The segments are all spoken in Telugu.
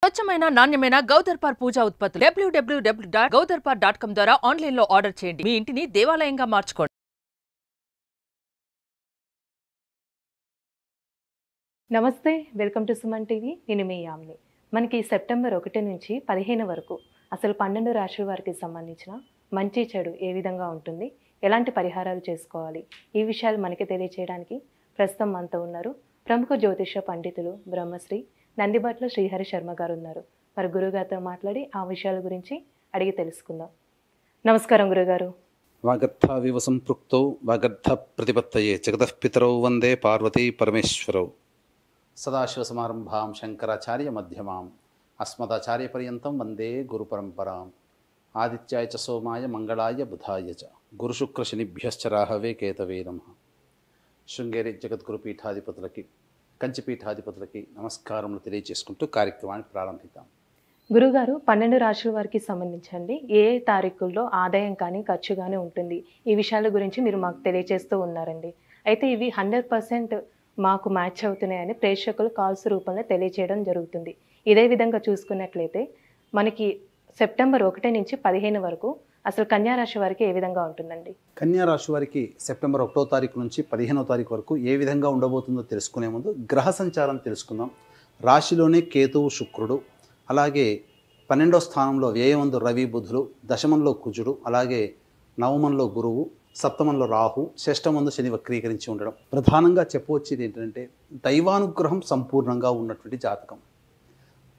స్వచ్ఛమైన నాణ్యమైన గౌదర్పార్ పూజా ఉత్పత్తులు www.gaudarpar.com ద్వారా ఆన్లైన్ లో ఆర్డర్ చేయండి. మీ ఇంటిని దేవాలయంగా మార్చుకోండి. నమస్తే, వెల్కమ్ టు సుమన్ టీవీ. నేను మీ యామిని. మనకి సెప్టెంబర్ 1 నుంచి 15 వరకు అసలు 12 రాశుల వారికి సంబంధించిన మంచి చెడు ఏ విధంగా ఉంటుంది, ఎలాంటి పరిహారాలు చేసుకోవాలి, ఈ విషయాలు మనకి తెలియచేయడానికి ప్రస్తుతం మనతో ఉన్నారు ప్రముఖ జ్యోతిష పండితులు బ్రహ్మశ్రీ నందిబట్ల శ్రీహరి శర్మ గారు ఉన్నారు. మరి గురుగారితో మాట్లాడి ఆ విషయాల గురించి అడిగి తెలుసుకుందాం. నమస్కారం గురుగారు. వాగర్థావివ సంపృక్తౌ వాగర్థ ప్రతిపత్తయే జగతః పితరౌ వందే పార్వతీ పరమేశ్వరౌ. సదాశివసమారంభాం శంకరాచార్య మధ్యమాం అస్మదాచార్యపర్యంతం వందే గురుపరంపరాం. ఆదిత్యాయ చ సోమాయ మంగళాయ బుధాయ చ గురుశుక్రశనిభ్యశ్చ రాహవే కేతవే నమః. శృంగేరి జగద్గురు పీఠాధిపతులకి, కంచి పీఠాధిపతులకి నమస్కారములు తెలియజేసుకుంటూ కార్యక్రమాన్ని ప్రారంభిద్దాం. గురుగారు, 12 రాశుల వారికి సంబంధించండి ఏ తారీఖుల్లో ఆదాయం కానీ ఖర్చు కానీ ఉంటుంది, ఈ విషయాల గురించి మీరు మాకు తెలియజేస్తూ ఉన్నారండి. అయితే ఇవి 100% మాకు మ్యాచ్ అవుతున్నాయని ప్రేక్షకులు కాల్స్ రూపంలో తెలియజేయడం జరుగుతుంది. ఇదే విధంగా చూసుకున్నట్లయితే మనకి సెప్టెంబర్ 1 నుంచి 15 వరకు అసలు కన్యారాశి వారికి ఏ విధంగా ఉంటుందండి? కన్యారాశి వారికి సెప్టెంబర్ 1వ తారీఖు నుంచి 15వ తారీఖు వరకు ఏ విధంగా ఉండబోతుందో తెలుసుకునే ముందు గ్రహ సంచారం తెలుసుకుందాం. రాశిలోనే కేతువు శుక్రుడు, అలాగే 12వ స్థానంలో వ్యయమందు రవి బుధుడు, దశమంలో కుజుడు, అలాగే నవమంలో గురువు, సప్తమంలో రాహు, షష్టమందు శని వక్రీకరించి ఉండడం. ప్రధానంగా చెప్పవచ్చేది ఏంటంటే దైవానుగ్రహం సంపూర్ణంగా ఉన్నటువంటి జాతకం.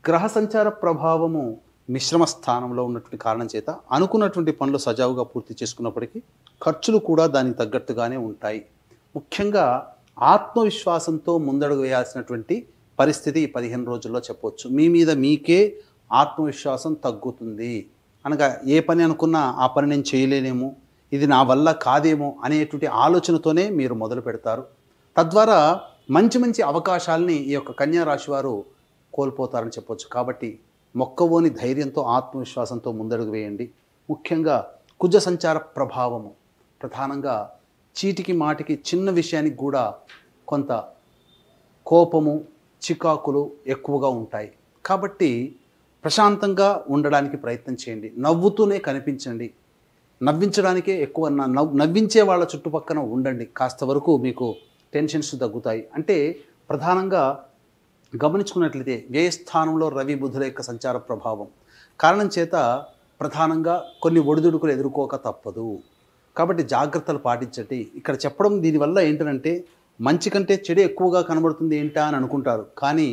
గ్రహ సంచార ప్రభావము మిశ్రమ స్థానంలో ఉన్నటువంటి కారణం చేత అనుకున్నటువంటి పనులు సజావుగా పూర్తి చేసుకున్నప్పటికీ ఖర్చులు కూడా దానికి తగ్గట్టుగానే ఉంటాయి. ముఖ్యంగా ఆత్మవిశ్వాసంతో ముందడుగు వేయాల్సినటువంటి పరిస్థితి ఈ 15 రోజుల్లో చెప్పవచ్చు. మీ మీద మీకే ఆత్మవిశ్వాసం తగ్గుతుంది. అనగా ఏ పని అనుకున్నా ఆ పని నేను చేయలేనేమో, ఇది నా వల్ల కాదేమో అనేటువంటి ఆలోచనతోనే మీరు మొదలు పెడతారు. తద్వారా మంచి మంచి అవకాశాలని ఈ యొక్క కన్యా రాశి వారు కోల్పోతారని చెప్పవచ్చు. కాబట్టి మొక్కవోని ధైర్యంతో ఆత్మవిశ్వాసంతో ముందడుగు వేయండి. ముఖ్యంగా కుజ సంచార ప్రభావము ప్రధానంగా చీటికి మాటికి చిన్న విషయానికి కూడా కొంత కోపము, చికాకులు ఎక్కువగా ఉంటాయి. కాబట్టి ప్రశాంతంగా ఉండడానికి ప్రయత్నం చేయండి. నవ్వుతూనే కనిపించండి. నవ్వించడానికే ఎక్కువ నవ్వించే వాళ్ళ చుట్టుపక్కన ఉండండి. కాస్త వరకు మీకు టెన్షన్స్ తగ్గుతాయి. అంటే ప్రధానంగా గమనించుకున్నట్లయితే వ్యయస్థానంలో రవి బుధుల యొక్క సంచార ప్రభావం కారణం చేత ప్రధానంగా కొన్ని ఒడిదుడుకులు ఎదుర్కోక తప్పదు. కాబట్టి జాగ్రత్తలు పాటించండి. ఇక్కడ చెప్పడం దీనివల్ల ఏంటంటే మంచి కంటే చెడు ఎక్కువగా కనబడుతుంది ఏంటా అని అనుకుంటారు. కానీ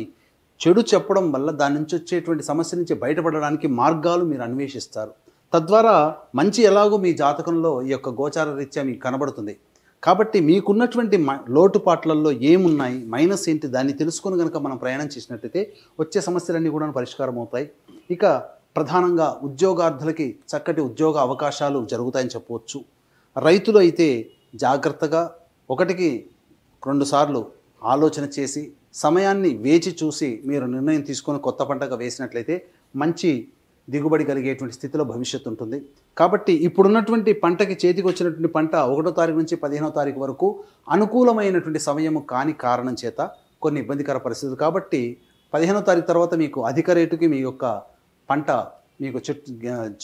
చెడు చెప్పడం వల్ల దాని నుంచి వచ్చేటువంటి సమస్య నుంచి బయటపడడానికి మార్గాలు మీరు అన్వేషిస్తారు. తద్వారా మంచి ఎలాగో మీ జాతకంలో ఈ యొక్క గోచార రీత్యా మీకు కనబడుతుంది. కాబట్టి మీకున్నటువంటి లోటుపాట్లలో ఏమున్నాయి, మైనస్ ఏంటి, దాన్ని తెలుసుకుని కనుక మనం ప్రయాణం చేసినట్టయితే వచ్చే సమస్యలన్నీ కూడా పరిష్కారం అవుతాయి. ఇక ప్రధానంగా ఉద్యోగార్థులకి చక్కటి ఉద్యోగ అవకాశాలు జరుగుతాయని చెప్పవచ్చు. రైతులు అయితే జాగ్రత్తగా 1కి 2 సార్లు ఆలోచన చేసి సమయాన్ని వేచి చూసి మీరు నిర్ణయం తీసుకొని కొత్త పంటగా వేసినట్లయితే మంచి దిగుబడి కలిగేటువంటి స్థితిలో భవిష్యత్తు ఉంటుంది. కాబట్టి ఇప్పుడున్నటువంటి పంటకి చేతికి వచ్చినటువంటి పంట 1వ తారీఖు నుంచి 15వ తారీఖు వరకు అనుకూలమైనటువంటి సమయము కాని కారణం చేత కొన్ని ఇబ్బందికర పరిస్థితులు. కాబట్టి 15వ తారీఖు తర్వాత మీకు అధిక రేటుకి మీ యొక్క పంట మీకు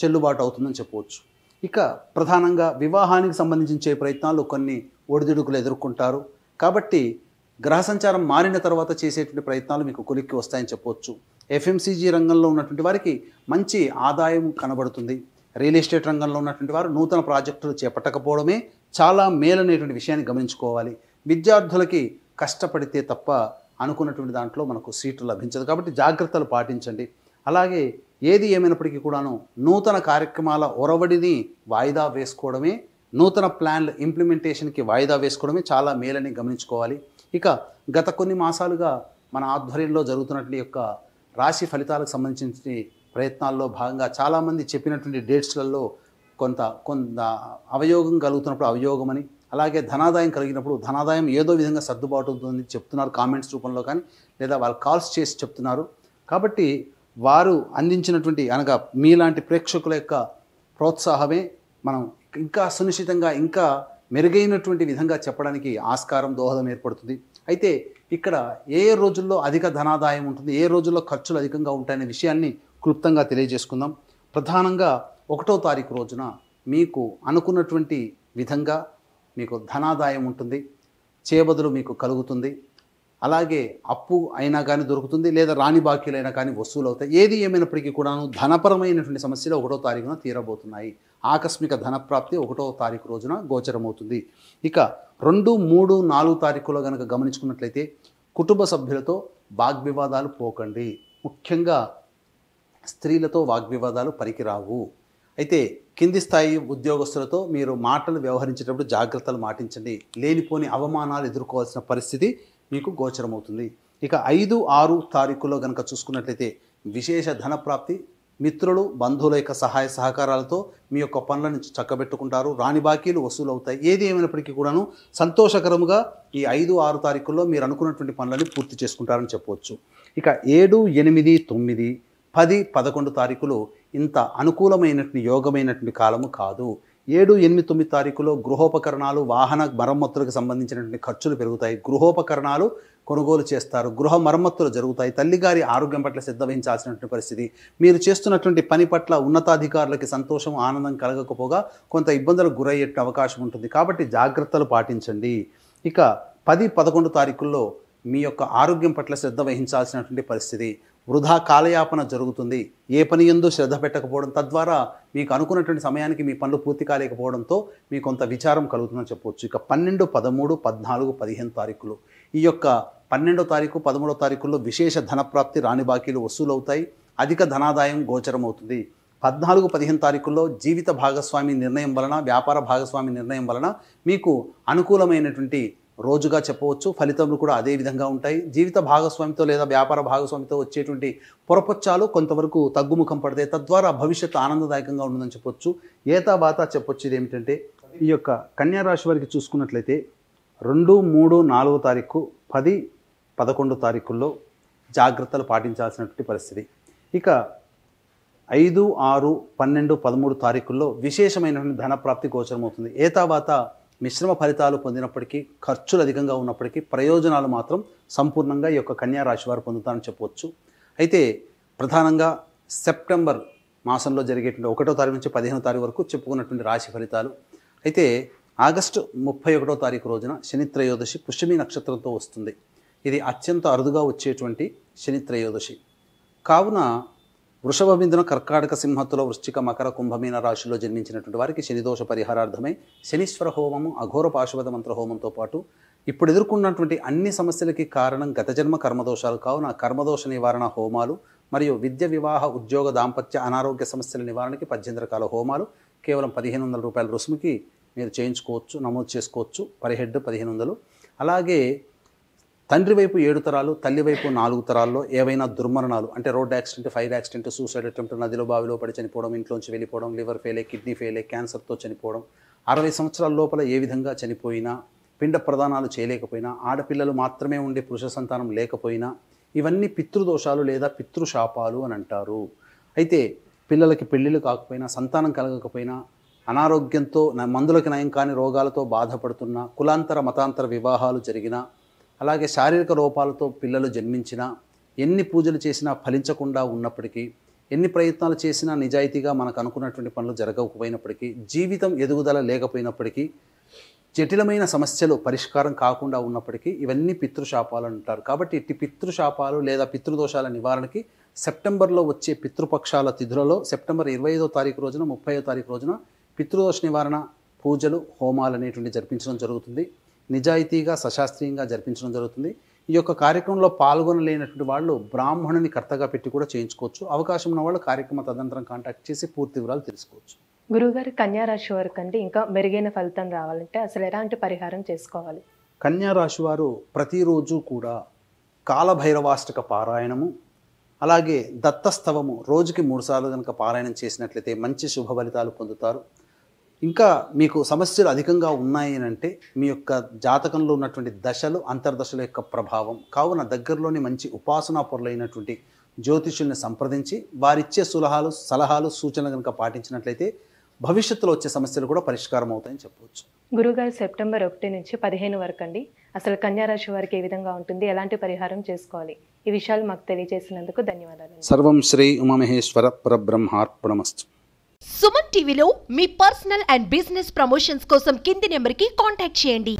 చెల్లుబాటు అవుతుందని చెప్పవచ్చు. ఇక ప్రధానంగా వివాహానికి సంబంధించే ప్రయత్నాలు కొన్ని ఒడిదుడుకులు ఎదుర్కొంటారు. కాబట్టి గ్రహ సంచారం మారిన తర్వాత చేసేటువంటి ప్రయత్నాలు మీకు కొలిక్కి వస్తాయని చెప్పవచ్చు. ఎఫ్ఎంసీజీ రంగంలో ఉన్నటువంటి వారికి మంచి ఆదాయం కనబడుతుంది. రియల్ ఎస్టేట్ రంగంలో ఉన్నటువంటి వారు నూతన ప్రాజెక్టులు చేపట్టకపోవడమే చాలా మేలనేటువంటి విషయాన్ని గమనించుకోవాలి. విద్యార్థులకి కష్టపడితే తప్ప అనుకున్నటువంటి దాంట్లో మనకు సీట్లు లభించదు. కాబట్టి జాగ్రత్తలు పాటించండి. అలాగే ఏది ఏమైనప్పటికీ కూడాను నూతన కార్యక్రమాల ఒరవడిని వాయిదా వేసుకోవడమే, నూతన ప్లాన్ల ఇంప్లిమెంటేషన్కి వాయిదా వేసుకోవడమే చాలా మేలని గమనించుకోవాలి. ఇక గత కొన్ని మాసాలుగా మన ఆధ్వర్యంలో జరుగుతున్నటువంటి యొక్క రాశి ఫలితాలకు సంబంధించిన ప్రయత్నాల్లో భాగంగా చాలామంది చెప్పినటువంటి డేట్స్లలో కొంత అవయోగం కలుగుతున్నప్పుడు అవయోగమని, అలాగే ధనాదాయం కలిగినప్పుడు ధనాదాయం ఏదో విధంగా సర్దుబాటు అవుతుందని చెప్తున్నారు కామెంట్స్ రూపంలో కానీ, లేదా వాళ్ళు కాల్స్ చేసి చెప్తున్నారు. కాబట్టి వారు అందించినటువంటి అనగా మీలాంటి ప్రేక్షకుల యొక్క ప్రోత్సాహమే మనం ఇంకా సునిశ్చితంగా ఇంకా మెరుగైనటువంటి విధంగా చెప్పడానికి ఆస్కారం దోహదం ఏర్పడుతుంది. అయితే ఇక్కడ ఏ రోజుల్లో అధిక ధనాదాయం ఉంటుంది, ఏ రోజుల్లో ఖర్చులు అధికంగా ఉంటాయనే విషయాన్ని క్లుప్తంగా తెలియజేసుకుందాం. ప్రధానంగా 1వ తారీఖు రోజున మీకు అనుకున్నటువంటి విధంగా మీకు ధనాదాయం ఉంటుంది, చేబదులు మీకు కలుగుతుంది. అలాగే అప్పు అయినా కానీ దొరుకుతుంది, లేదా రాని బాకీలైనా కానీ వసూలు అవుతాయి. ఏది ఏమైనప్పటికీ కూడాను ధనపరమైనటువంటి సమస్యలు 1వ తారీఖున తీరబోతున్నాయి. ఆకస్మిక ధనప్రాప్తి 1వ తారీఖు రోజున గోచరమవుతుంది. ఇక 2, 3, 4 తారీఖులో కనుక గమనించుకున్నట్లయితే కుటుంబ సభ్యులతో వాగ్వివాదాలు పోకండి. ముఖ్యంగా స్త్రీలతో వాగ్వివాదాలు పనికిరావు. అయితే కింది స్థాయి ఉద్యోగస్తులతో మీరు మాటలు వ్యవహరించేటప్పుడు జాగ్రత్తలు మాటించండి. లేనిపోని అవమానాలు ఎదుర్కోవాల్సిన పరిస్థితి మీకు గోచరమవుతుంది. ఇక 5, 6 తారీఖులో కనుక చూసుకున్నట్లయితే విశేష ధనప్రాప్తి, మిత్రులు బంధువుల యొక్క సహాయ సహకారాలతో మీ యొక్క పనులను చక్కబెట్టుకుంటారు, రాని బాకీలు వసూలు అవుతాయి. ఏది ఏమైనప్పటికీ కూడాను సంతోషకరముగా ఈ 5, 6 తారీఖుల్లో మీరు అనుకున్నటువంటి పనులను పూర్తి చేసుకుంటారని చెప్పవచ్చు. ఇక 7, 8, 9, 10, 11 తారీఖులు ఇంత అనుకూలమైనటువంటి యోగమైనటువంటి కాలము కాదు. 7, 8, 9 తారీఖులో గృహోపకరణాలు, వాహన మరమ్మతులకు సంబంధించినటువంటి ఖర్చులు పెరుగుతాయి. గృహోపకరణాలు కొనుగోలు చేస్తారు, గృహ మరమ్మతులు జరుగుతాయి. తల్లిగారి ఆరోగ్యం పట్ల శ్రద్ధ వహించాల్సినటువంటి పరిస్థితి. మీరు చేస్తున్నటువంటి పని పట్ల ఉన్నతాధికారులకి సంతోషం, ఆనందం కలగకపోగా కొంత ఇబ్బందులకు గురయ్యే అవకాశం ఉంటుంది. కాబట్టి జాగ్రత్తలు పాటించండి. ఇక 10, 11 తారీఖుల్లో మీ యొక్క ఆరోగ్యం పట్ల శ్రద్ధ వహించాల్సినటువంటి పరిస్థితి. వృధా కాలయాపన జరుగుతుంది. ఏ పని యందు శ్రద్ధ పెట్టకపోవడం, తద్వారా మీకు అనుకున్నటువంటి సమయానికి మీ పనులు పూర్తి కాలేకపోవడంతో మీకు కొంత విచారం కలుగుతుందని చెప్పవచ్చు. ఇక 12, 13, 14, 15 తారీఖులు, ఈ యొక్క 12వ తారీఖు, 13వ తారీఖుల్లో విశేష ధనప్రాప్తి, రాని బాకీలు వసూలు అవుతాయి, అధిక ధనాదాయం గోచరం అవుతుంది. 14, 15 తారీఖుల్లో జీవిత భాగస్వామి నిర్ణయం వలన, వ్యాపార భాగస్వామి నిర్ణయం వలన మీకు అనుకూలమైనటువంటి రోజుగా చెప్పవచ్చు. ఫలితములు కూడా అదే విధంగా ఉంటాయి. జీవిత భాగస్వామితో లేదా వ్యాపార భాగస్వామితో వచ్చేటువంటి పొరపచ్చాలు కొంతవరకు తగ్గుముఖం పడతాయి. తద్వారా భవిష్యత్తు ఆనందదాయకంగా ఉంటుందని చెప్పొచ్చు. ఏతాబాతా చెప్పొచ్చు. ఇది ఏమిటంటే ఈ యొక్క కన్యా రాశి వారికి చూసుకున్నట్లయితే 2, 3, 4 తారీఖు, 10, 11 తారీఖుల్లో జాగ్రత్తలు పాటించాల్సినటువంటి పరిస్థితి. ఇక 5, 6, 12, 13 తారీఖుల్లో విశేషమైనటువంటి ధనప్రాప్తి గోచరమవుతుంది. ఏతాబాతా మిశ్రమ ఫలితాలు పొందినప్పటికీ, ఖర్చులు అధికంగా ఉన్నప్పటికీ ప్రయోజనాలు మాత్రం సంపూర్ణంగా ఈ యొక్క కన్యా రాశి వారు పొందుతారని చెప్పవచ్చు. అయితే ప్రధానంగా సెప్టెంబర్ మాసంలో జరిగేటువంటి 1వ తారీఖు నుంచి 15వ తారీఖు వరకు చెప్పుకున్నటువంటి రాశి ఫలితాలు. అయితే ఆగస్టు 31వ తారీఖు రోజున శని త్రయోదశి పుష్యమి నక్షత్రంతో వస్తుంది. ఇది అత్యంత అరుదుగా వచ్చేటువంటి శని త్రయోదశి కావున వృషభ బిందున, కర్కాటక, సింహత్తుల, వృశ్చిక, మకర, కుంభమీన రాశిలో జన్మించినటువంటి వారికి శనిదోష పరిహారార్థమై శనీశ్వర హోమము, అఘోర పాశుపత మంత్ర హోమంతో పాటు ఇప్పుడు ఎదుర్కొన్నటువంటి అన్ని సమస్యలకి కారణం గత జన్మ కర్మదోషాలు. కావున కర్మదోష నివారణ హోమాలు మరియు విద్య, వివాహ, ఉద్యోగ, దాంపత్య, అనారోగ్య సమస్యల నివారణకి 18 రకాల హోమాలు కేవలం 1500 రూపాయల రుసుముకి మీరు చేయించుకోవచ్చు, నమోదు చేసుకోవచ్చు. Per head 1500. అలాగే తండ్రి వైపు 7 తరాలు, తల్లి వైపు 4 తరాల్లో ఏవైనా దుర్మరణాలు అంటే road accident, fire accident, suicide attempt, నదిలో బావిలో పడి చనిపోవడం, ఇంట్లోంచి వెళ్ళిపోవడం, లివర్ ఫెయిలే, కిడ్నీ ఫెయిలే, క్యాన్సర్తో చనిపోవడం, 60 సంవత్సరాల లోపల ఏ విధంగా చనిపోయినా, పిండ ప్రదానాలు చేయలేకపోయినా, ఆడపిల్లలు మాత్రమే ఉండే పురుష సంతానం లేకపోయినా, ఇవన్నీ పితృదోషాలు లేదా పితృశాపాలు అని అంటారు. అయితే పిల్లలకి పెళ్ళిళ్ళు కాకపోయినా, సంతానం కలగకపోయినా, అనారోగ్యంతో మందులకి నయం కాని రోగాలతో బాధపడుతున్న, కులాంతర మతాంతర వివాహాలు జరిగినా, అలాగే శారీరక లోపాలతో పిల్లలు జన్మించినా, ఎన్ని పూజలు చేసినా ఫలించకుండా ఉన్నప్పటికీ, ఎన్ని ప్రయత్నాలు చేసినా నిజాయితీగా మనకు అనుకున్నటువంటి పనులు జరగకపోయినప్పటికీ, జీవితం ఎదుగుదల లేకపోయినప్పటికీ, జటిలమైన సమస్యలు పరిష్కారం కాకుండా ఉన్నప్పటికీ ఇవన్నీ పితృశాపాలు అంటారు. కాబట్టి ఇట్టి పితృశాపాలు లేదా పితృదోషాల నివారణకి సెప్టెంబర్లో వచ్చే పితృపక్షాల తిథులలో సెప్టెంబర్ 25వ తారీఖు రోజున, 30వ తారీఖు రోజున పితృదోష నివారణ పూజలు, హోమాలు అనేటువంటి జరిపించడం జరుగుతుంది. నిజాయితీగా, సశాస్త్రీయంగా జరిపించడం జరుగుతుంది. ఈ యొక్క కార్యక్రమంలో పాల్గొనలేనటువంటి వాళ్ళు బ్రాహ్మణుని కర్తగా పెట్టి కూడా చేయించుకోవచ్చు. అవకాశం ఉన్న వాళ్ళు కార్యక్రమ తదనంతరం కాంటాక్ట్ చేసి పూర్తి వివరాలు తెలుసుకోవచ్చు. గురువుగారు, కన్యా రాశి వారికి అంటే ఇంకా మెరుగైన ఫలితం రావాలంటే అసలు ఎలాంటి పరిహారం చేసుకోవాలి? కన్యా రాశి వారు ప్రతిరోజు కూడా కాలభైరవాష్టక పారాయణము, అలాగే దత్తస్తవము రోజుకి 3 సార్లు కనుక పారాయణం చేసినట్లయితే మంచి శుభ ఫలితాలు పొందుతారు. ఇంకా మీకు సమస్యలు అధికంగా ఉన్నాయి అంటే మీ యొక్క జాతకంలో ఉన్నటువంటి దశలు, అంతర్దశల యొక్క ప్రభావం. కావున దగ్గరలోని మంచి ఉపాసనా పొరలైనటువంటి జ్యోతిష్యుల్ని సంప్రదించి వారిచ్చే సలహాలు, సూచనలు కనుక పాటించినట్లయితే భవిష్యత్తులో వచ్చే సమస్యలు కూడా పరిష్కారం అవుతాయని చెప్పవచ్చు. గురుగారు సెప్టెంబర్ 1 నుంచి 15 వరకు అండి అసలు కన్యా రాశి వారికి ఏ విధంగా ఉంటుంది, ఎలాంటి పరిహారం చేసుకోవాలి, ఈ విషయాలు మాకు తెలియజేసినందుకు ధన్యవాదాలు. సర్వం శ్రీ ఉమామహేశ్వర పరబ్రహ్మార్పణమస్తు. సుమన్ టీవీలో మీ పర్సనల్ అండ్ బిజినెస్ ప్రమోషన్స్ కోసం కింది నెంబర్కి కాంటాక్ట్ చేయండి.